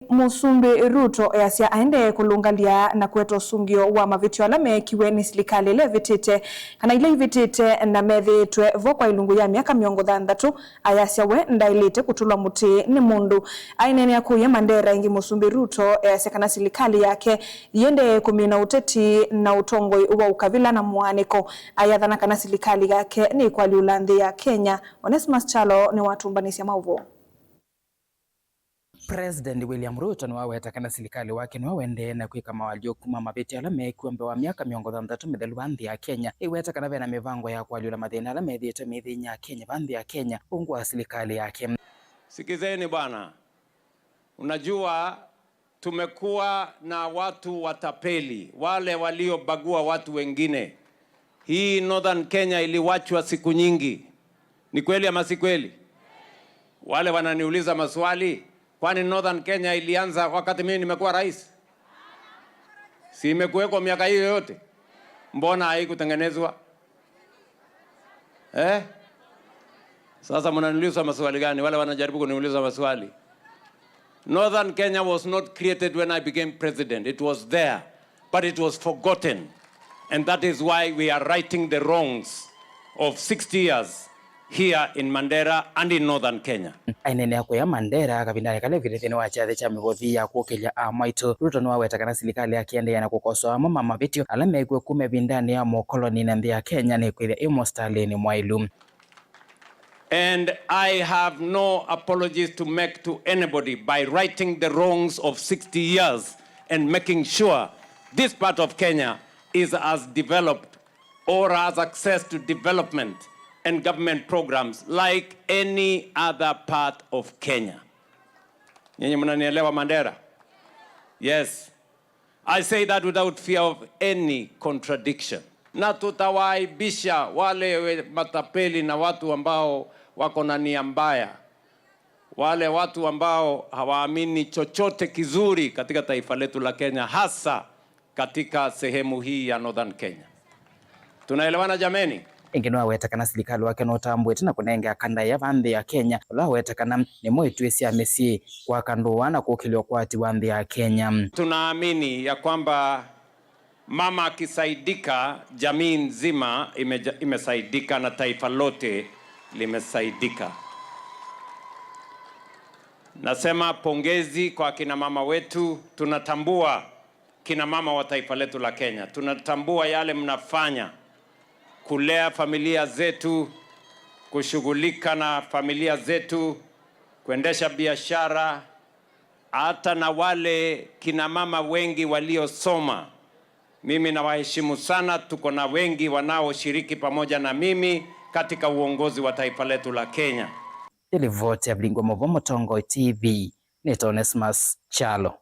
Musumbi Ruto yasia aende kulungalia na kueto usungio wa mavitio alame kiwe ni serikali ile vitite kana ile vitite na methitwe vokwa ilungu ya miaka 60 ayasia we ndailite kutulwa muti ni mundu ainene akuye Mandera ingi Musumbi Ruto yasia kana serikali yake yende kumina uteti na utongoi wa ukabila na mwaniko ayathana kana serikali yake ni kwa liulandhi ya Kenya. Onesmus Chalo ni watumbanisi ya mauvo. President William Ruto ni waweta kana serikali wake ni wawende na kuika mawalio kuma mabeti alame kuembe wa miaka 60 mithelu bandhi ya Kenya iweta kana vena mivango ya kualiula mathina alame dhito mithinya Kenya bandhi ya Kenya ungu wa serikali yake. Sikizeni bwana, unajua tumekuwa na watu watapeli, wale waliobagua watu wengine. Hii Northern Kenya iliwachwa siku nyingi. Ni kweli ama si kweli? Wale wananiuliza maswali, kwani Northern Kenya ilianza wakati mimi nimekuwa rais? Si imekuweko miaka hiyo yote? Mbona haikutengenezwa? Sasa mnaniuliza maswali gani? Wale wanajaribu kuniuliza maswali. Northern Kenya was not created when I became president. It was there, but it was forgotten. And that is why we are righting the wrongs of 60 years here in Mandera and in Northern Kenya. Ainene yako ya Mandera kabindani kale vile wa chathe cha migothi ya kuokelia amaito Ruto no aweta kana serikali yake ende na kukosoa mama mabitio alame ikwe kume bindani ya mokoloni na ya Kenya ne kwile imo Stalin Mwailu. And I have no apologies to make to anybody by righting the wrongs of 60 years and making sure this part of Kenya is as developed or has access to development and government programs like any other part of Kenya. Nyinyi mnanielewa Mandera? Yes. I say that without fear of any contradiction. Na tutawaibisha wale matapeli na watu ambao wako na nia mbaya. Wale watu ambao hawaamini chochote kizuri katika taifa letu la Kenya, hasa katika sehemu hii ya Northern Kenya. Tunaelewana jameni? Ingeno aweta kana serikali wake no tambwe tena kunenga kanda ya bandhi ya Kenya la aweta kana ni moitwesi ya Messi kwa kandoa na kukilio kwati bandhi ya Kenya. Tunaamini ya kwamba mama akisaidika jamii nzima imesaidika na taifa lote limesaidika. Nasema pongezi kwa kina mama wetu. Tunatambua kina mama wa taifa letu la Kenya. Tunatambua yale mnafanya kulea familia zetu, kushughulika na familia zetu, kuendesha biashara, hata na wale kina mama wengi waliosoma. Mimi nawaheshimu sana, tuko na wengi wanaoshiriki pamoja na mimi katika uongozi wa taifa letu la Kenya. Ili vote ya Blingo Movo Motongo TV, ni Onesmus Chalo.